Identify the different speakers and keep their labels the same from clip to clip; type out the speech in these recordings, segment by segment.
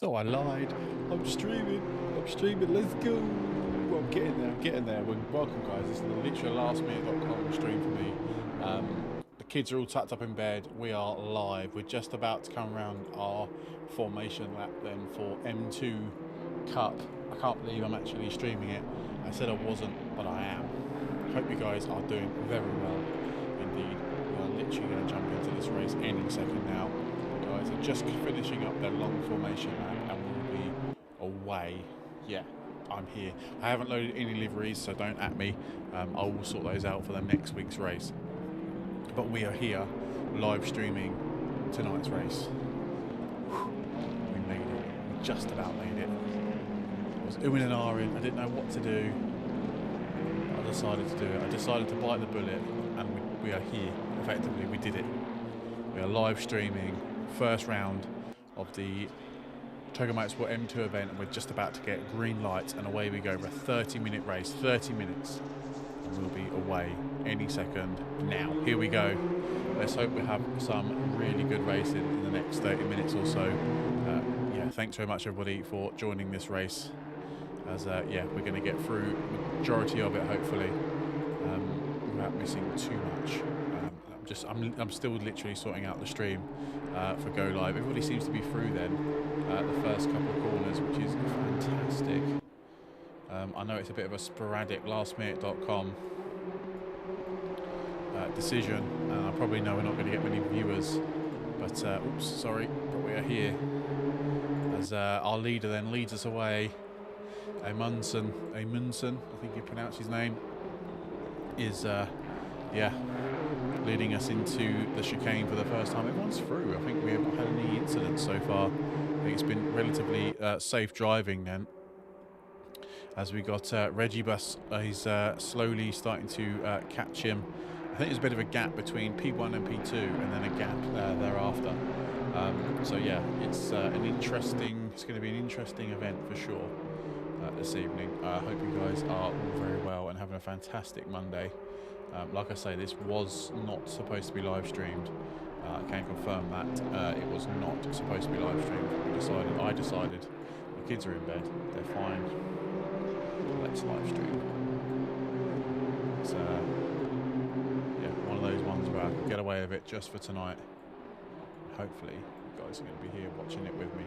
Speaker 1: So I lied. I'm streaming. Let's go. I'm getting there. Welcome, guys. This is literally a lastminute.com stream for me. The kids are all tucked up in bed. We are live. We're just about to come around our formation lap then for M2 Cup. I can't believe I'm actually streaming it. I said I wasn't, but I am. Hope you guys are doing very well indeed. We are literally going to jump into this race any second now. Guys are just finishing up their long formation lap and we'll be away. Yeah, I'm here. I haven't loaded any liveries, so don't at me. I will sort those out for the next week's race. But we are here, live streaming tonight's race. We made it. We just about made it. I was oohing and ahhing. I didn't know what to do. I decided to do it. I decided to bite the bullet, and we are here. Effectively, we did it. We are live streaming first round of the Togo Motorsport M2 event, and we're just about to get green lights, and away we go for a 30-minute race. 30 minutes, and we'll be away any second now. Here we go. Let's hope we have some really good racing in the next 30 minutes or so. Yeah, thanks very much everybody for joining this race, as yeah, we're going to get through the majority of it hopefully without missing too much. I'm still literally sorting out the stream for go live. Everybody seems to be through then the first couple of corners, which is fantastic. I know it's a bit of a sporadic lastminute.com decision, and I probably know we're not going to get many viewers, but oops, sorry, but we are here as our leader then leads us away. Amundsen, I think you pronounce his name, is yeah, leading us into the chicane for the first time. Everyone's through. I think we haven't had any incidents so far. I think it's been relatively safe driving then. As we got Regibus, he's slowly starting to catch him. I think there's a bit of a gap between P1 and P2, and then a gap thereafter. So yeah, it's it's going to be an interesting event for sure this evening. I hope you guys are all very well and having a fantastic Monday. Like I say, this was not supposed to be live streamed. I can confirm that it was not supposed to be live streamed. I decided my kids are in bed, they're fine. Let's live stream. It's yeah, one of those ones where I can get away with it just for tonight. Hopefully, you guys are going to be here watching it with me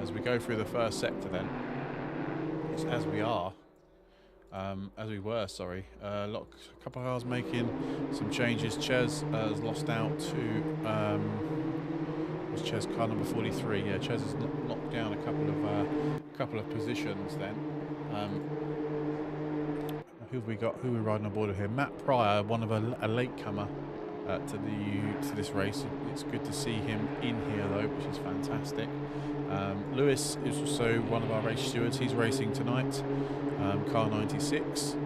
Speaker 1: as we go through the first sector. Then, it's as we were, sorry. A couple of cars making some changes. Ches has lost out to was Ches car number 43. Yeah, Ches has knocked down a couple of positions. Then, who have we got? Who are we riding on board with here? Matt Pryor, one of a latecomer to this race. It's good to see him in here though, which is fantastic. Lewis is also one of our race stewards. He's racing tonight. Car 96,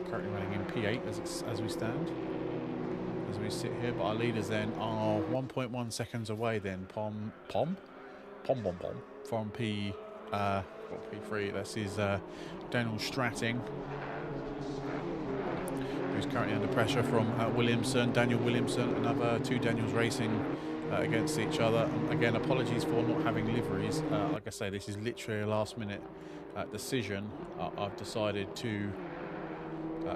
Speaker 1: currently running in P8 as we stand, as we sit here. But our leaders then are 1.1 seconds away. Then Pom from P3. This is Daniel Stratting, who's currently under pressure from Williamson. Daniel Williamson, another two Daniels racing against each other. And again, apologies for not having liveries. Like I say, this is literally a last minute decision. I've decided to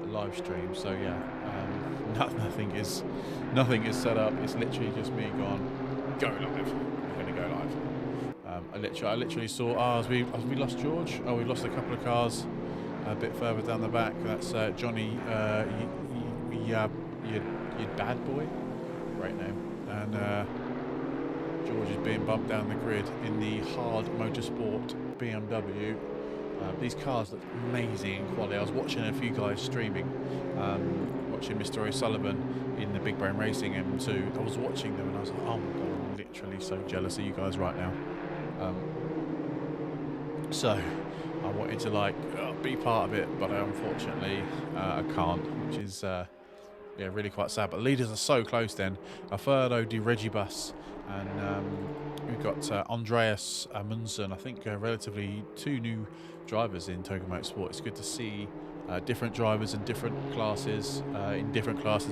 Speaker 1: live stream, so yeah, nothing is set up. It's literally just me gone, go live. We're going to go live. I literally saw as we lost George. Oh, we lost a couple of cars a bit further down the back. That's Johnny you bad boy, great name, and George is being bumped down the grid in the hard motorsport BMW. These cars look amazing in quality. I was watching a few guys streaming, watching Mr. O'Sullivan in the Big Brain Racing M2. I was watching them and I was like, oh my god, I'm literally so jealous of you guys right now. So I wanted to be part of it, but unfortunately I can't, which is yeah, really quite sad. But leaders are so close then. Alfredo Di Regibus, and we've got Andreas Amundsen. I think relatively two new drivers in Togo Motorsport. It's good to see different drivers in different classes, I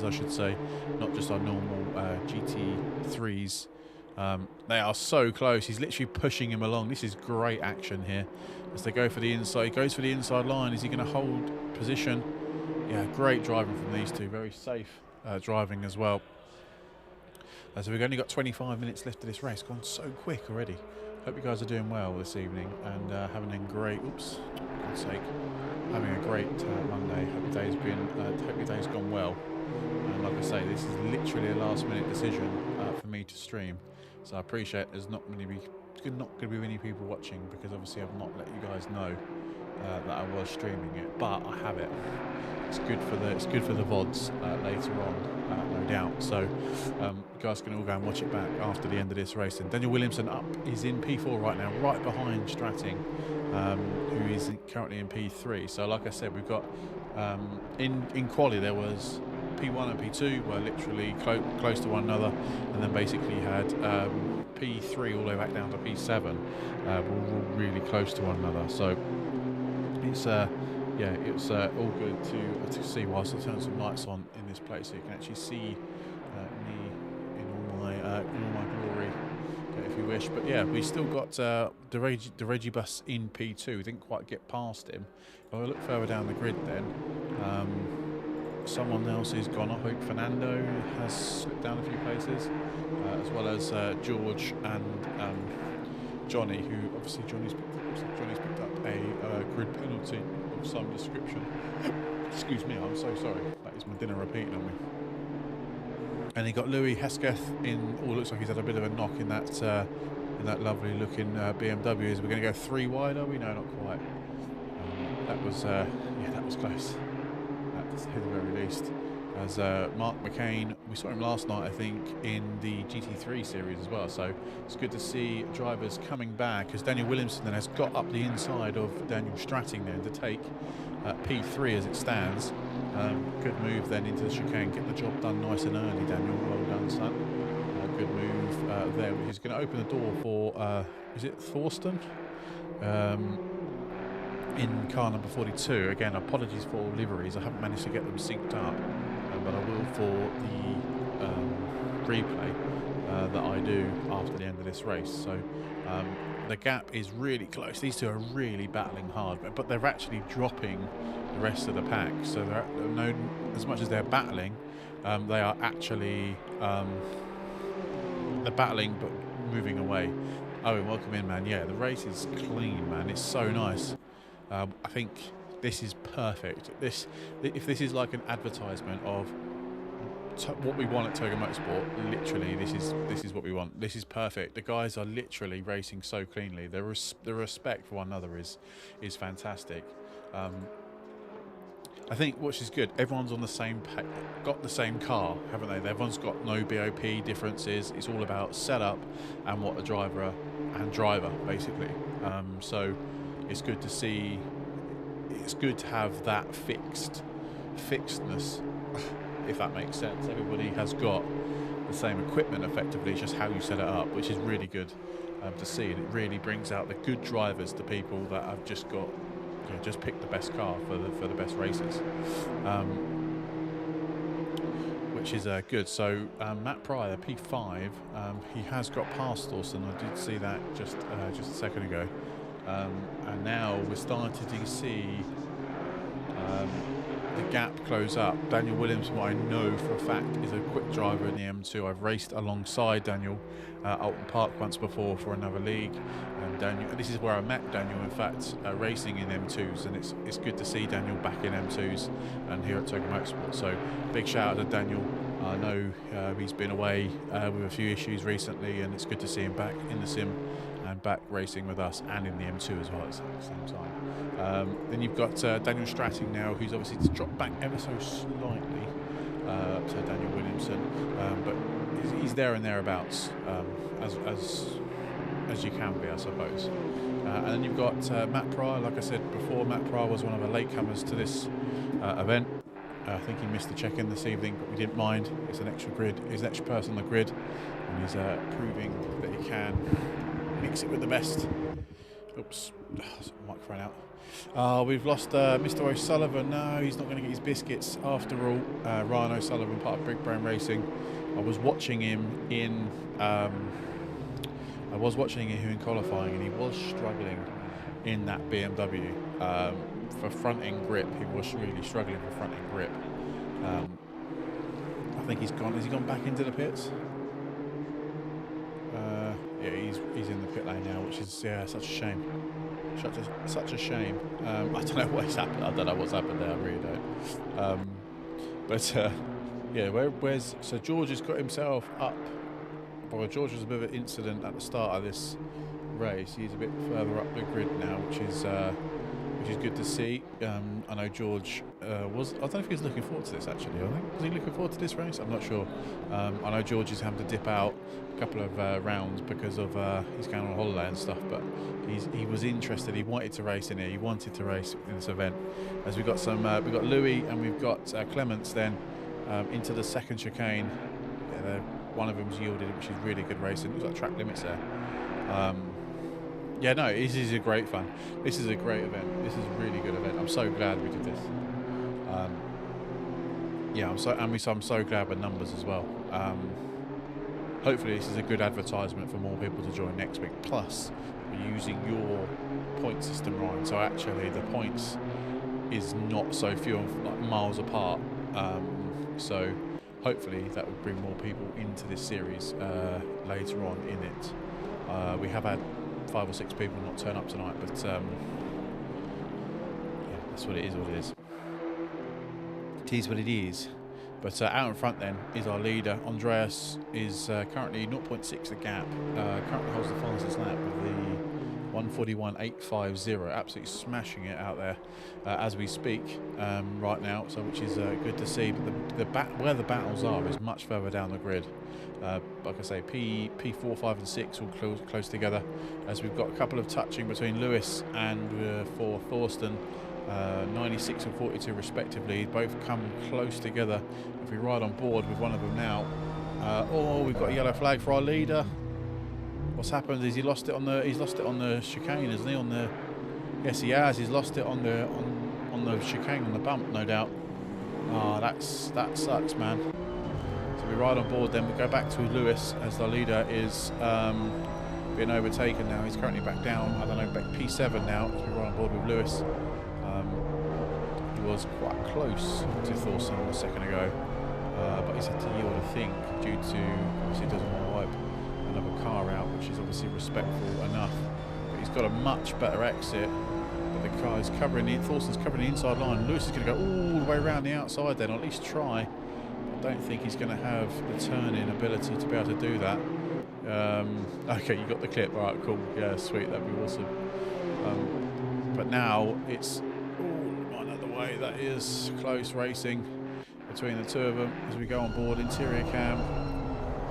Speaker 1: should say, not just our normal GT3s They are so close. He's literally pushing him along. This is great action here as they go for the inside. He goes for the inside line. Is he going to hold position? Yeah, great driving from these two. Very safe driving as well. So we've only got 25 minutes left of this race. Gone so quick already. Hope you guys are doing well this evening and having a great, oops, for God's sake, having a great Monday. Hope your day's gone well. And like I say, this is literally a last-minute decision for me to stream. So I appreciate there's not going to be many people watching because obviously I've not let you guys know that I was streaming it, but I have it. It's good for the VODs later on, no doubt. So you guys can all go and watch it back after the end of this race. And Daniel Williamson is in P4 right now, right behind Stratting, who is currently in P3. So like I said, we've got in quali there was P1 and P2 were literally close to one another, and then basically had P3 all the way back down to P7 were all really close to one another. So it's it was all good to see. Whilst I turn some lights on in this place, so you can actually see me in all my glory, if you wish. But yeah, we still got the Regibus in P2. We didn't quite get past him. If I look further down the grid, then someone else is gone. I hope Fernando has slipped down a few places, as well as George and Johnny, who obviously Johnny's picked up a grid penalty of some description. Excuse me, I'm so sorry. That is my dinner repeating on me. And he got Louis Hesketh in. Oh, looks like he's had a bit of a knock in that lovely looking BMW. Is we're going to go 3 wide? Are we? No, not quite. That was close. To say the very least. As Mark McCain, we saw him last night, I think, in the GT3 series as well. So it's good to see drivers coming back, as Daniel Williamson then has got up the inside of Daniel Stratting then to take P3 as it stands. Good move then into the chicane, get the job done nice and early, Daniel. Well done, son. Good move there, which is going to open the door for, is it Thorsten? In car number 42. Again, apologies for all liveries. I haven't managed to get them synced up, but I will for the replay that I do after the end of this race. So the gap is really close. These two are really battling hard, but they're actually dropping the rest of the pack. So they're as much as they're battling, they are actually they're battling but moving away. Owen, welcome in, man. Yeah, the race is clean, man. It's so nice. I think this is perfect. If this is like an advertisement of what we want at Toga Motorsport, literally, this is what we want. This is perfect. The guys are literally racing so cleanly. The respect for one another is fantastic. I think which is good. Everyone's on the same got the same car, haven't they? Everyone's got no BOP differences. It's all about setup and what a driver basically. So it's good to see. It's good to have that fixedness, if that makes sense. Everybody has got the same equipment effectively, it's just how you set it up, which is really good to see, and it really brings out the good drivers, the people that have just got, just picked the best car for the best races, which is good. So Matt Pryor, P5, he has got past Thorsten. I did see that just a second ago. And now we're starting to see the gap close up. Daniel Williamson, I know for a fact, is a quick driver in the M2. I've raced alongside Daniel at Alton Park once before for another league. And Daniel, this is where I met Daniel, in fact, racing in M2s, and it's good to see Daniel back in M2s and here at Toga Motorsport. So big shout out to Daniel. I know he's been away with a few issues recently, and it's good to see him back in the sim and back racing with us and in the M2 as well at the same time. Then you've got Daniel Stratting now, who's obviously dropped back ever so slightly to Daniel Williamson, but he's there and thereabouts, as you can be, I suppose. And then you've got Matt Pryor. Like I said before, Matt Pryor was one of the latecomers to this event. I think he missed the check-in this evening, but we didn't mind. It's an extra grid. He's an extra person on the grid, and he's proving that he can mix it with the best. Oops, microphone out. We've lost Mr. O'Sullivan. No, he's not going to get his biscuits after all. Ryan O'Sullivan, part of Big Brain Racing. I was watching him in I was watching him in qualifying, and he was struggling in that BMW for front end grip. He was really struggling for front end grip. I think he's gone. Has he gone back into the pits? Yeah, he's in the pit lane now, which is such a shame. Such a shame. I don't know what's happened. I don't know what's happened there. I really don't. Yeah, where's so George has got himself up. Well, George was a bit of an incident at the start of this race. He's a bit further up the grid now, which is good to see. I know George was. I don't know if he was looking forward to this actually. I think was he looking forward to this race? I'm not sure. I know George is having to dip out a couple of rounds because of he's going on holiday and stuff. But he was interested. He wanted to race in here. He wanted to race in this event. As we've got we've got Louis and we've got Clements then into the second chicane. Yeah, one of them's yielded, which is really good racing. Looks like track limits there. Yeah, no, this is a great fun. This is a great event. This is a really good event. I'm so glad we did this. Yeah, I'm so glad with numbers as well. Hopefully this is a good advertisement for more people to join next week. Plus, we're using your point system, Ryan. So actually, the points is not so few, like miles apart. So hopefully that will bring more people into this series later on in it. We have had 5 or 6 people not turn up tonight, but yeah, that's what it is. It is what it is. But out in front then is our leader. Andreas is currently 0.6 the gap. Currently holds the fastest lap with the 1:41.850. Absolutely smashing it out there as we speak right now. So which is good to see. But where the battles are is much further down the grid. Like I say, P4, 5 and 6 all close together, as we've got a couple of touching between Lewis and for Thorsten, 96 and 42 respectively. Both come close together. If we ride on board with one of them now, we've got a yellow flag for our leader. What's happened is he's lost it on the chicane, isn't he? Yes, he has. He's lost it on the chicane, on the bump, no doubt. That sucks, man. So we ride on board, then we go back to Lewis as the leader is being overtaken now. He's currently back down, I don't know, back P7 now as we ride on board with Lewis. He was quite close to Thorsten a second ago, but he's had to yield, I think, due to, obviously he doesn't want to wipe another car out, which is obviously respectful enough. But he's got a much better exit. But the car is Thorsten's covering the inside line. Lewis is going to go all the way around the outside then, or at least try. Don't think he's going to have the turn-in ability to be able to do that. Okay, you got the clip. All right, cool. Yeah, sweet. That'd be awesome. But now it's right out the way. That is close racing between the two of them as we go on board. Interior cam.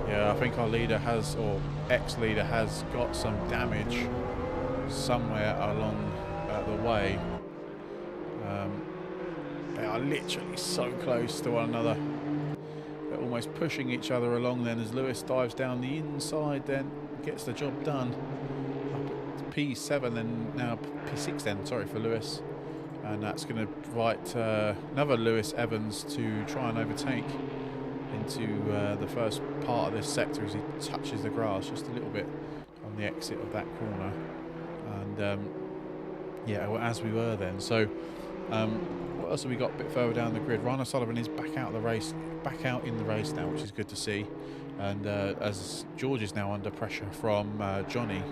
Speaker 1: Yeah, I think our leader has, or ex-leader has, got some damage somewhere along the way. They are literally so close to one another. They're almost pushing each other along then as Lewis dives down the inside, then gets the job done. Up at P7 and now P6 then, sorry, for Lewis. And that's going to invite another Lewis Evans to try and overtake into the first part of this sector as he touches the grass just a little bit on the exit of that corner. And yeah, well, as we were then. So what else have we got a bit further down the grid? Ryan O'Sullivan is back out in the race now, which is good to see. And as George is now under pressure from Johnny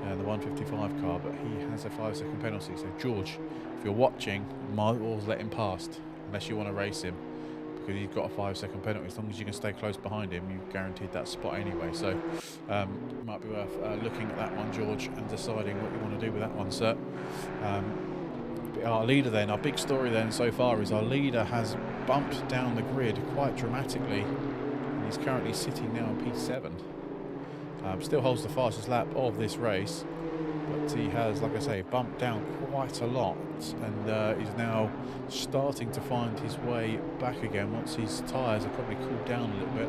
Speaker 1: and the 155 car, but he has a 5-second penalty. So George, if you're watching, might as well let him past unless you want to race him, because he's got a 5-second penalty. As long as you can stay close behind him, you've guaranteed that spot anyway. So it might be worth looking at that one, George, and deciding what you want to do with that one, sir. But our leader then, our big story then so far is our leader has bumped down the grid quite dramatically, and he's currently sitting now on P7. Still holds the fastest lap of this race, but he has, like I say, bumped down quite a lot, and he's now starting to find his way back again once his tyres have probably cooled down a little bit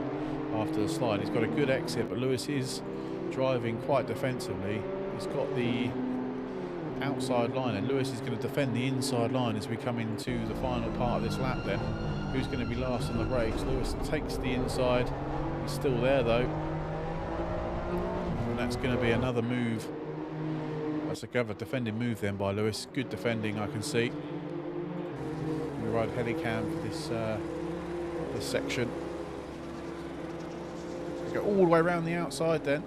Speaker 1: after the slide. He's got a good exit, but Lewis is driving quite defensively. He's got the outside line, and Lewis is going to defend the inside line as we come into the final part of this lap then. Who's going to be last on the brakes? Lewis takes the inside. He's still there though. that's going to be another move. That's another defending move then by Lewis. Good defending, I can see. We ride helicam for this section. We go all the way around the outside then.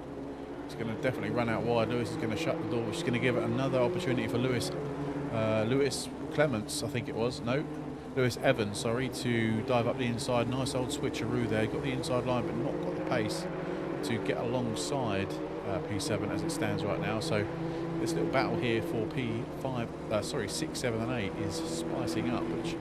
Speaker 1: It's going to definitely run out wide. Lewis is going to shut the door, which is going to give it another opportunity for Lewis. Lewis Clements, I think it was. No, Lewis Evans, sorry, to dive up the inside. Nice old switcheroo there. Got the inside line, but not got the pace to get alongside P7 as it stands right now. So this little battle here for P5, 6, 7 and 8 is spicing up, which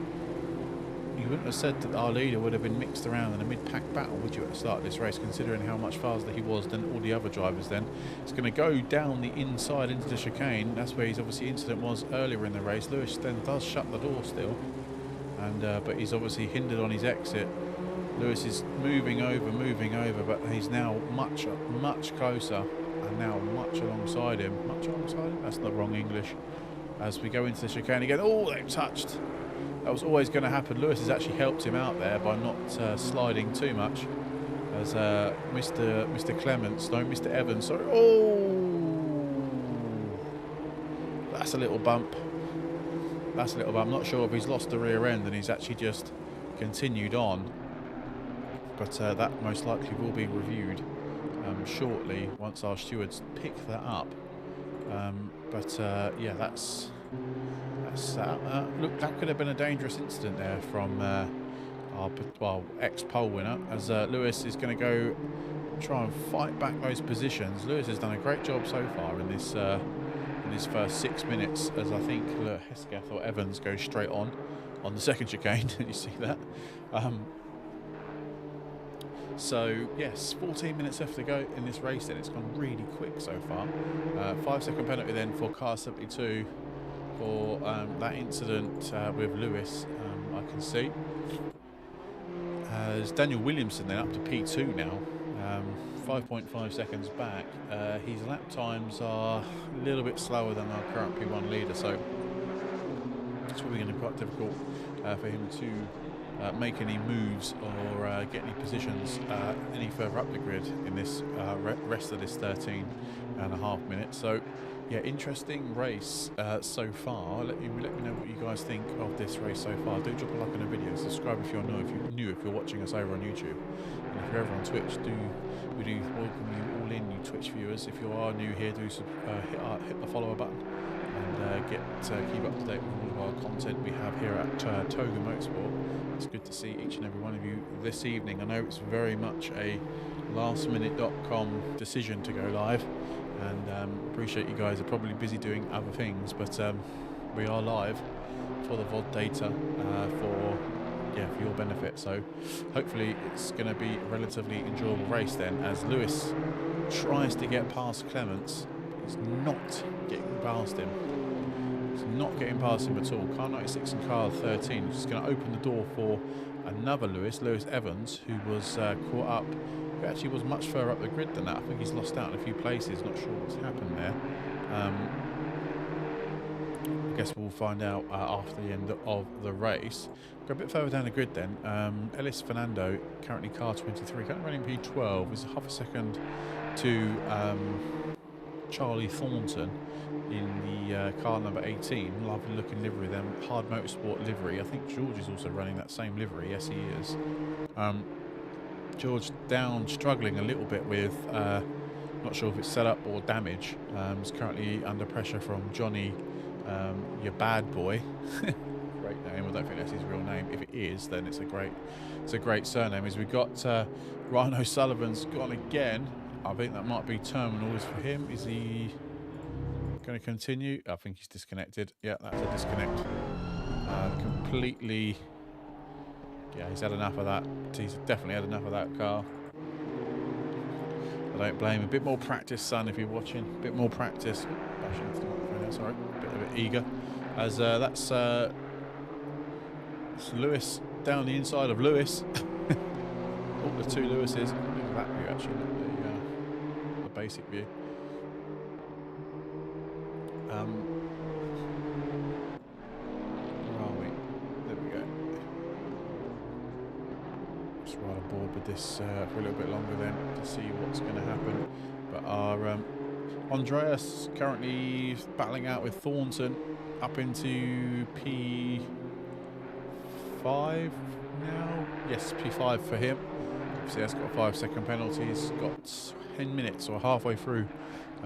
Speaker 1: you wouldn't have said that our leader would have been mixed around in a mid-pack battle, would you, at the start of this race, considering how much faster he was than all the other drivers then. It's going to go down the inside into the chicane. That's where his obviously incident was earlier in the race. Lewis then does shut the door still, and but he's obviously hindered on his exit. Lewis is moving over, but he's now much closer, and now much alongside him. Much alongside him? That's not wrong English. As we go into the chicane again. Oh, they've touched. That was always going to happen. Lewis has actually helped him out there by not sliding too much. As Mr. Clements, no, Mr. Evans, sorry. Oh, that's a little bump. That's a little bump. I'm not sure if he's lost the rear end and he's actually just continued on. But that most likely will be reviewed shortly once our stewards pick that up. Yeah, that's look, that could have been a dangerous incident there from our ex-pole winner, as Lewis is going to go try and fight back those positions. Lewis has done a great job so far in this first 6 minutes, as I think Hesketh or Evans goes straight on the second chicane. You see that? So yes, 14 minutes left to go in this race then. It's gone really quick so far. 5-second penalty then for car 72 for that incident with Lewis, I can see. As Daniel Williamson then up to P2 now, 5.5 seconds back. His lap times are a little bit slower than our current P1 leader, so it's probably going to be quite difficult for him to make any moves or get any positions any further up the grid in this rest of this 13.5 minutes. So yeah, interesting race so far. Let me know what you guys think of this race so far. Do drop a like on the video, subscribe if you're new, if you're watching us over on YouTube, and if you're ever on Twitch, we do welcome you all in, you Twitch viewers. If you are new here, do hit the follower button and keep up to date with all of our content we have here at Toga Motorsport. It's good to see each and every one of you this evening. I know it's very much a lastminute.com decision to go live, and appreciate you guys are probably busy doing other things, but we are live for the VOD data for your benefit. So hopefully it's going to be a relatively enjoyable race then, as Lewis tries to get past Clements. He's not getting past him. He's not getting past him at all. Car 96 and car 13 is just going to open the door for another Lewis Evans, who was caught up. Who actually was much further up the grid than that. I think he's lost out in a few places. Not sure what's happened there. I guess we'll find out after the end of the race. Go a bit further down the grid then. Ellis Fernando, currently car 23, currently running P12, is half a second to Charlie Thornton in the car number 18. Lovely looking livery then, Hard Motorsport livery. I think George is also running that same livery. Yes, he is. George down, struggling a little bit with, not sure if it's setup or damage. Is currently under pressure from Johnny, your bad boy. Great name. I don't think that's his real name. If it is, then it's a great surname. As we've got Ryan O'Sullivan's gone again. I think that might be terminals for him. Is he going to continue? I think he's disconnected. Yeah, that's a disconnect. Completely. Yeah, he's had enough of that. He's definitely had enough of that car. I don't blame him. A bit more practice, son, if you're watching. A bit more practice. Bashing into the microphone there, sorry. A bit eager. As that's Lewis down the inside of Lewis. Oh, the two Lewises. Look at that view, actually. The basic view. Where are we? There we go. Just ride on board with this for a little bit longer then to see what's going to happen. But our Andreas currently battling out with Thornton up into P5 now. Yes, P5 for him. Obviously, that's got a 5-second penalty. He's got 10 minutes or halfway through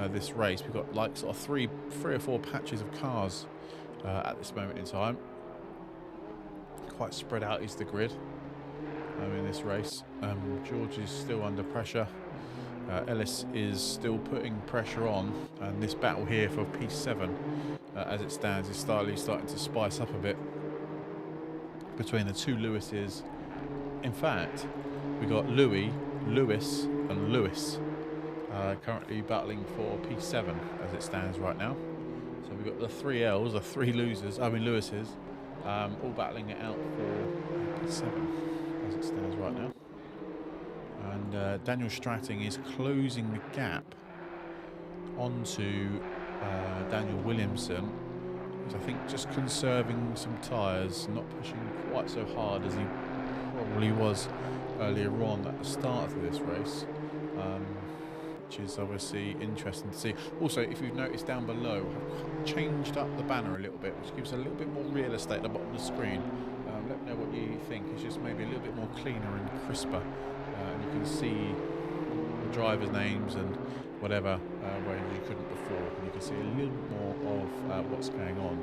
Speaker 1: this race. We've got like sort of three or four patches of cars at this moment in time. Quite spread out is the grid in this race. George is still under pressure. Ellis is still putting pressure on, and this battle here for P7 as it stands is starting to spice up a bit between the two Lewises. In fact, we got Louis, Lewis and Lewis currently battling for P7 as it stands right now. So we've got the three L's, the three Lewises, all battling it out for P7 as it stands right now. And Daniel Stratting is closing the gap onto Daniel Williamson, who's I think just conserving some tyres, not pushing quite so hard as he probably was earlier on at the start of this race, which is obviously interesting to see. Also, if you've noticed down below, I've changed up the banner a little bit, which gives a little bit more real estate at the bottom of the screen. Let me know what you think. It's just maybe a little bit more cleaner and crisper. And you can see the drivers' names and whatever, where you couldn't before. And you can see a little more of what's going on.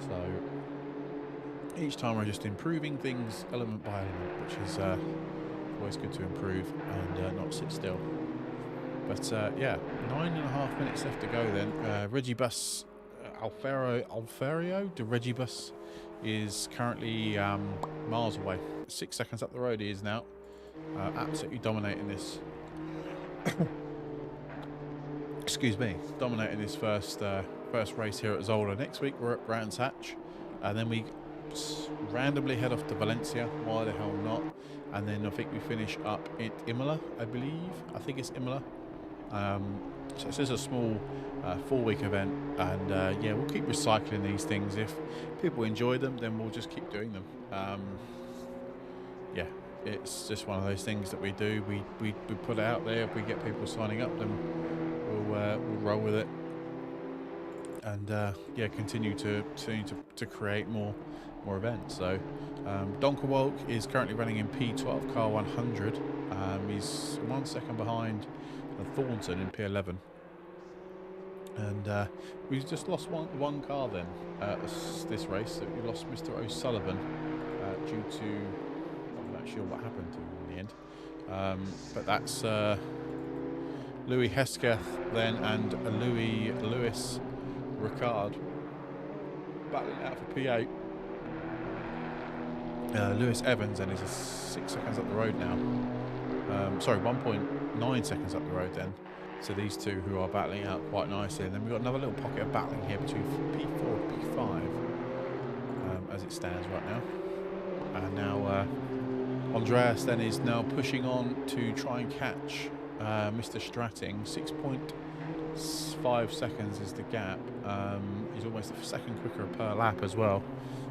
Speaker 1: So each time we're just improving things element by element, which is always good to improve and not sit still. But yeah, 9.5 minutes left to go then. Regibus Alferio de Regibus is currently miles away. 6 seconds up the road he is now. Absolutely dominating this. Excuse me, dominating this first race here at Zolder. Next week we're at Brands Hatch, and then we randomly head off to Valencia. Why the hell not? And then I think we finish up in Imola, I believe. I think it's Imola. So it's just a small 4-week event, and yeah, we'll keep recycling these things. If people enjoy them, then we'll just keep doing them. Yeah. It's just one of those things that we do. We put it out there. If we get people signing up, then we'll roll with it, and yeah, continue to create more events. So Donkerwalk is currently running in P12 car 100. He's 1 second behind Thornton in P11, and we just lost one car then this race. So we lost Mr. O'Sullivan due to. Sure what happened to him in the end, but that's Louis Hesketh then and Lewis Ricard battling out for P8. Lewis Evans then is 6 seconds up the road now. Sorry, 1.9 seconds up the road then. So these two who are battling out quite nicely, and then we've got another little pocket of battling here between P4 and P5 as it stands right now. And now Andreas then is now pushing on to try and catch Mr. Stratting. 6.5 seconds is the gap. He's almost a second quicker per lap as well.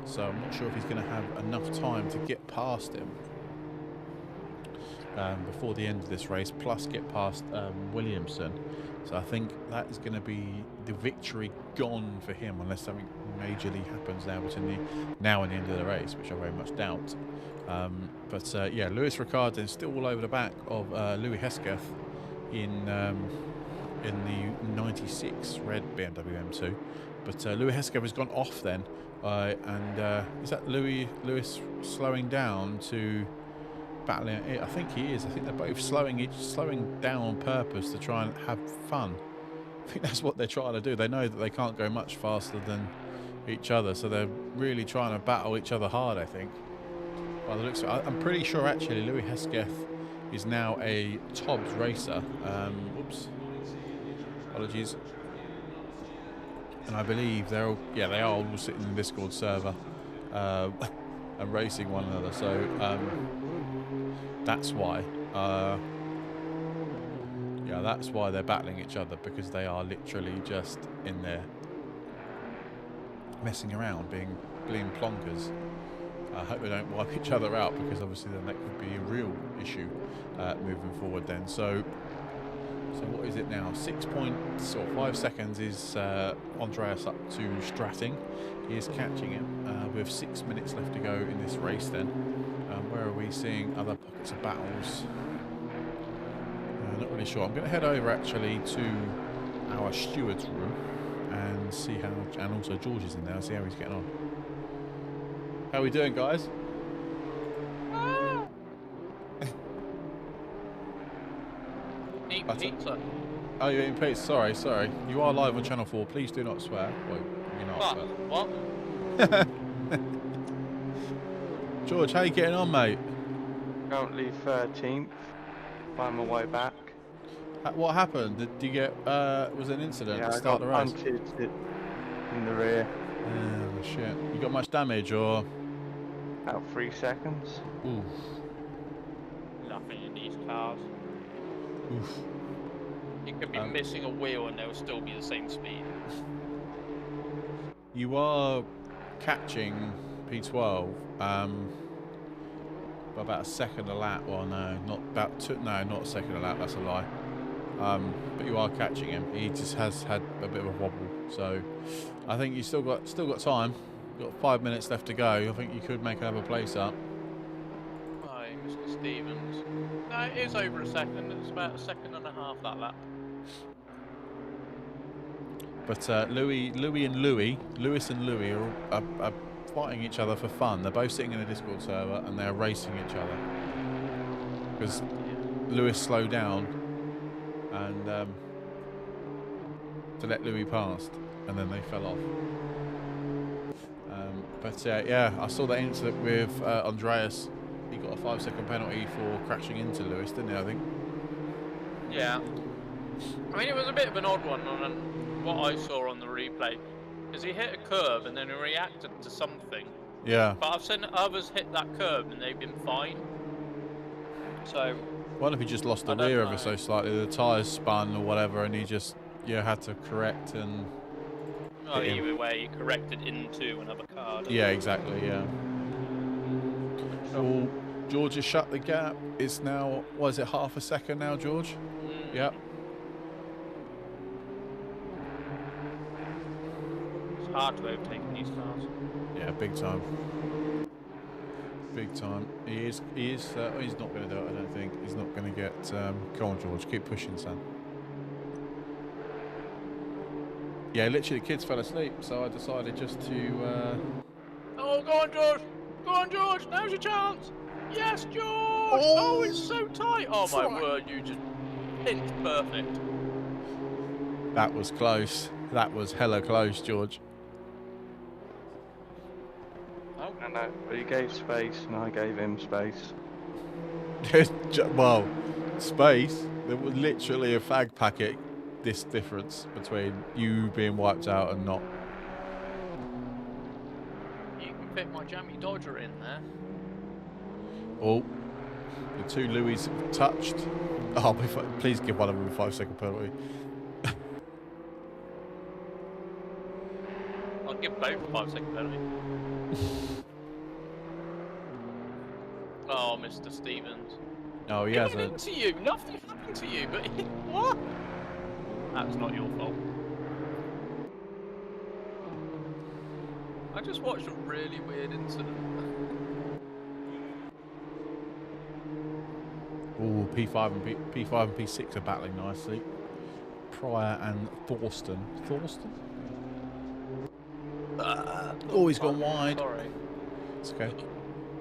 Speaker 1: So I'm not sure if he's going to have enough time to get past him before the end of this race, plus get past Williamson. So I think that is going to be the victory gone for him, unless something majorly happens now between now and the end of the race, which I very much doubt. But yeah, Lewis Ricard then still all over the back of Louis Hesketh in the 96 red BMW M2. But Louis Hesketh has gone off then, and is that Lewis slowing down to battling it? I think he is. I think they're both slowing down on purpose to try and have fun. I think that's what they're trying to do. They know that they can't go much faster than each other, so they're really trying to battle each other hard, I think. By the looks of it, I'm pretty sure actually Louis Hesketh is now a Tobbs racer. Whoops, apologies. And I believe they are all sitting in the Discord server and racing one another. So that's why. Yeah, that's why they're battling each other, because they are literally just in there messing around, being plonkers. I hope they don't wipe each other out, because obviously then that could be a real issue moving forward then. So So what is it now? 6 points or 5 seconds is Andreas up to Stratting. He is catching him with 6 minutes left to go in this race then. Where are we seeing other pockets of battles? Not really sure. I'm going to head over actually to our steward's room and see how, and also George is in there, see how he's getting on. How are we doing, guys?
Speaker 2: Eat pizza.
Speaker 1: Oh, you're eating pizza. Sorry. You are live on Channel 4. Please do not swear. Well, you're not.
Speaker 2: What?
Speaker 1: George, how you getting on, mate?
Speaker 3: Currently 13th. Find my way back.
Speaker 1: What happened? Did you get? Was it an incident
Speaker 3: Yeah,
Speaker 1: to
Speaker 3: I
Speaker 1: start
Speaker 3: got
Speaker 1: the race?
Speaker 3: punted in the rear.
Speaker 1: Oh shit! You got much damage or?
Speaker 3: About 3 seconds.
Speaker 1: Oof.
Speaker 2: Nothing in these cars.
Speaker 1: Oof.
Speaker 2: You could be missing a wheel and they'll still be the same speed.
Speaker 1: You are catching P12 by about a second a lap. Well, no, not about two. No, not a second a lap. That's a lie. But you are catching him. He just has had a bit of a wobble. So I think you still got time. You've got 5 minutes left to go. I think you could make another place up.
Speaker 2: Hi, Mr. Stevens. No, it is over a second. It's about a second and a half that lap.
Speaker 1: But Lewis and Louis are fighting each other for fun. They're both sitting in a Discord server and they're racing each other. Because Lewis slowed down and to let Louis past, and then they fell off. But yeah, I saw that incident with Andreas. He got a 5-second penalty for crashing into Lewis, didn't he? I think.
Speaker 2: Yeah. I mean, it was a bit of an odd one on what I saw on the replay, because he hit a curve and then he reacted to something.
Speaker 1: Yeah.
Speaker 2: But I've seen others hit that curve and they've been fine. So.
Speaker 1: What if he just lost the rear ever so slightly? The tyres spun or whatever, and he just had to correct and.
Speaker 2: Oh, either way, he corrected into another car.
Speaker 1: Yeah, exactly. Yeah. Well, George has shut the gap. It's now, what is it, half a second now, George? Yep.
Speaker 2: It's hard to overtake these cars.
Speaker 1: Yeah, big time. Big time. He's not going to do it, I don't think. He's not going to get, go on, George, keep pushing, son. Yeah, literally the kids fell asleep, so I decided just to,
Speaker 2: Oh, go on, George! Go on, George! Now's your chance! Yes, George! Oh, it's so tight! Oh, my word, you just pinched perfect.
Speaker 1: That was close. That was hella close, George.
Speaker 2: Oh.
Speaker 3: I know, but he gave space and I gave him space.
Speaker 1: Well, space. There was literally a fag packet. This difference between you being wiped out and not.
Speaker 2: You can fit my jammy Dodger in there.
Speaker 1: Oh, the two Louis touched. Oh, please give one of them a 5-second penalty.
Speaker 2: I'll give both a 5-second penalty. Oh, Mr. Stevens.
Speaker 1: Oh, he
Speaker 2: It
Speaker 1: has
Speaker 2: went into you. Nothing happened to you, but what? That's not your fault. I just watched a really weird incident.
Speaker 1: Oh, P5 and P6 are battling nicely. Pryor and Thorsten. Thorsten? Oh, he's gone wide.
Speaker 2: Sorry.
Speaker 1: It's okay.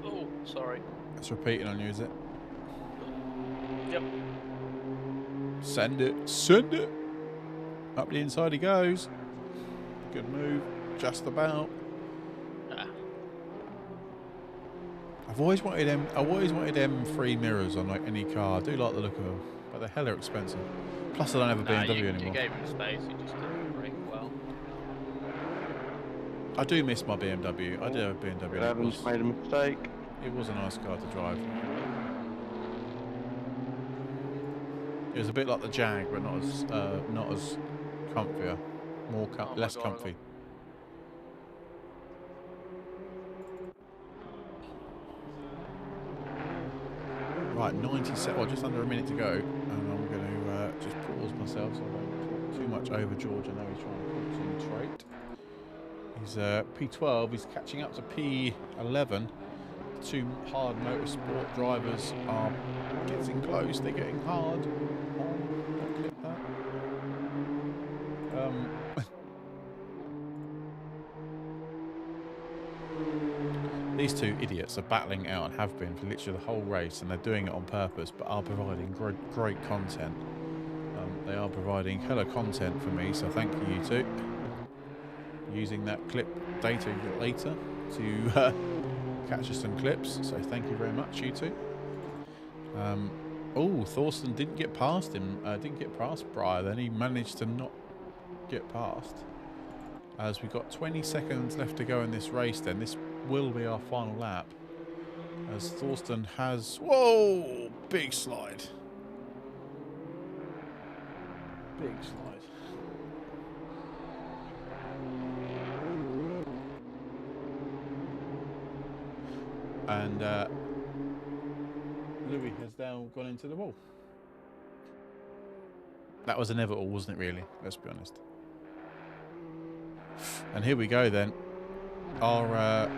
Speaker 2: Oh, sorry.
Speaker 1: It's repeating on you, is it?
Speaker 2: Yep.
Speaker 1: Send it. Send it. Up the inside he goes. Good move. Just about. I've always wanted M3 mirrors on like any car. I do like the look of them, but they're hella expensive. Plus, I don't have a BMW anymore.
Speaker 2: You gave him space. You just didn't brake well.
Speaker 1: I do miss my BMW. I did have a BMW.
Speaker 3: Evans made a mistake.
Speaker 1: It was a nice car to drive. It was a bit like the Jag, but not as comfier, less comfy. Right, 90 seconds, well, just under a minute to go, and I'm going to just pause pause myself so I don't talk too much over George. I know he's trying to concentrate. He's P12. He's catching up to P11. The two hard motorsport drivers are getting close. They're getting hard. Don't click that. These two idiots are battling out and have been for literally the whole race, and they're doing it on purpose, but are providing great content. They are providing hella content for me, so thank you, you two. Using that clip data later to catch us some clips, so thank you very much, you two. Oh, Thorsten didn't get past him, didn't get past Briar, then he managed to not get past. As we've got 20 seconds left to go in this race, then this will be our final lap. As Thorsten has, whoa, big slide. Big slide. And Louis has now gone into the wall. That was inevitable, wasn't it, really? Let's be honest. And here we go then. Our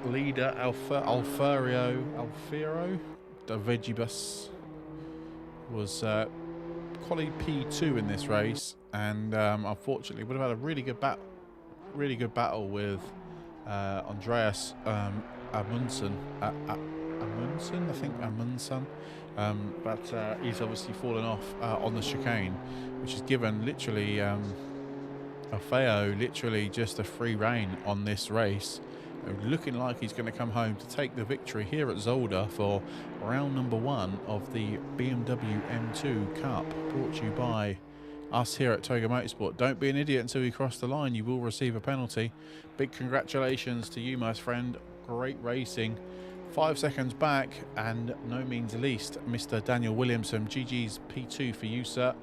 Speaker 1: leader, Alfiro de Vegibus, was quali P2 in this race, and unfortunately would have had a really good battle with Andreas Amundsen. I think Amundsen. But he's obviously fallen off on the chicane, which has given literally Alfeo literally just a free rein on this race. Looking like he's going to come home to take the victory here at Zolder for round number 1 of the BMW M2 Cup, brought to you by us here at Toga Motorsport. Don't be an idiot until you cross the line. You will receive a penalty. Big congratulations to you, my friend. Great racing. 5 seconds back, and no means least, Mr. Daniel Williamson. GG's P2 for you, sir.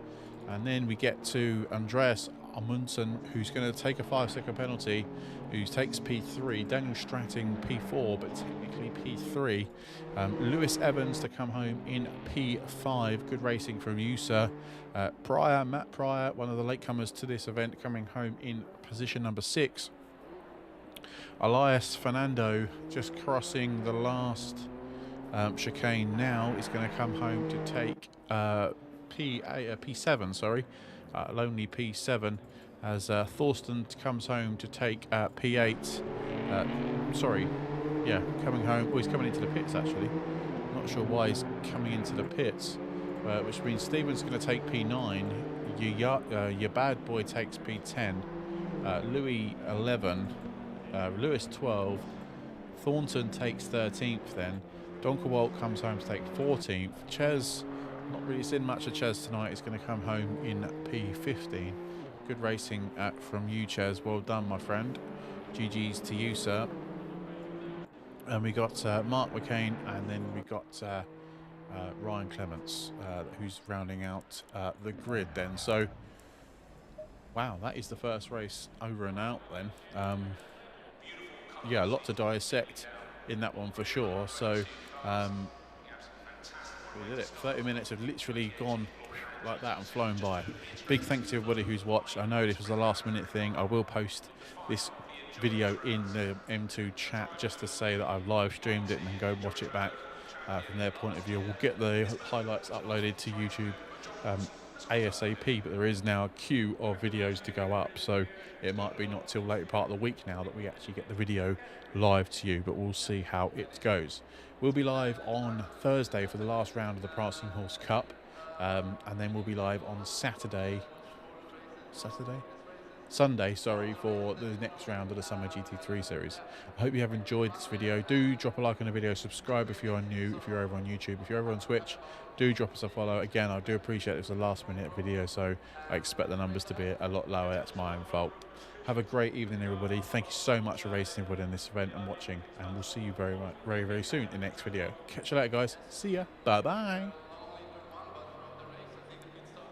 Speaker 1: And then we get to Andreas Amundsen, who's going to take a 5-second penalty, who takes P3. Daniel Stratting P4, but technically P3. Lewis Evans to come home in P5. Good racing from you, sir. Matt Pryor, one of the latecomers to this event, coming home in position number 6. Elias Fernando just crossing the last chicane now is going to come home to take P7, sorry. Lonely P7, as Thorsten comes home to take P8. Coming home. Well, he's coming into the pits, actually. I'm not sure why he's coming into the pits, which means Stephen's going to take P9. Your bad boy takes P10. Louis 11. Lewis 12. Thornton takes 13th then. Donkerwalt comes home to take 14th. Ches, not really seen much of Ches tonight, is going to come home in P15. Good racing from you, Ches. Well done, my friend. GG's to you, sir. And we got Mark McCain, and then we got Ryan Clements, who's rounding out the grid then. So, wow, that is the first race over and out then. Yeah, a lot to dissect in that one for sure. So we did it. 30 minutes have literally gone like that and flown by. Big thanks to everybody who's watched. I know this was a last minute thing. I will post this video in the M2 chat just to say that I've live streamed it, and then go and watch it back from their point of view. We'll get the highlights uploaded to YouTube ASAP, but there is now a queue of videos to go up, so it might be not till later part of the week now that we actually get the video live to you, but we'll see how it goes. We'll be live on Thursday for the last round of the Prancing Horse Cup, and then we'll be live on Sunday, sorry, for the next round of the Summer GT3 series. I hope you have enjoyed this video. Do drop a like on the video, subscribe if you are new, if you're over on YouTube, if you're over on Twitch, do drop us a follow. Again, I do appreciate it was a last minute video, so I expect the numbers to be a lot lower. That's my own fault. Have a great evening, everybody. Thank you so much for racing everybody in this event and watching, and we'll see you very, very soon in the next video. Catch you later, guys. See ya. Bye-bye.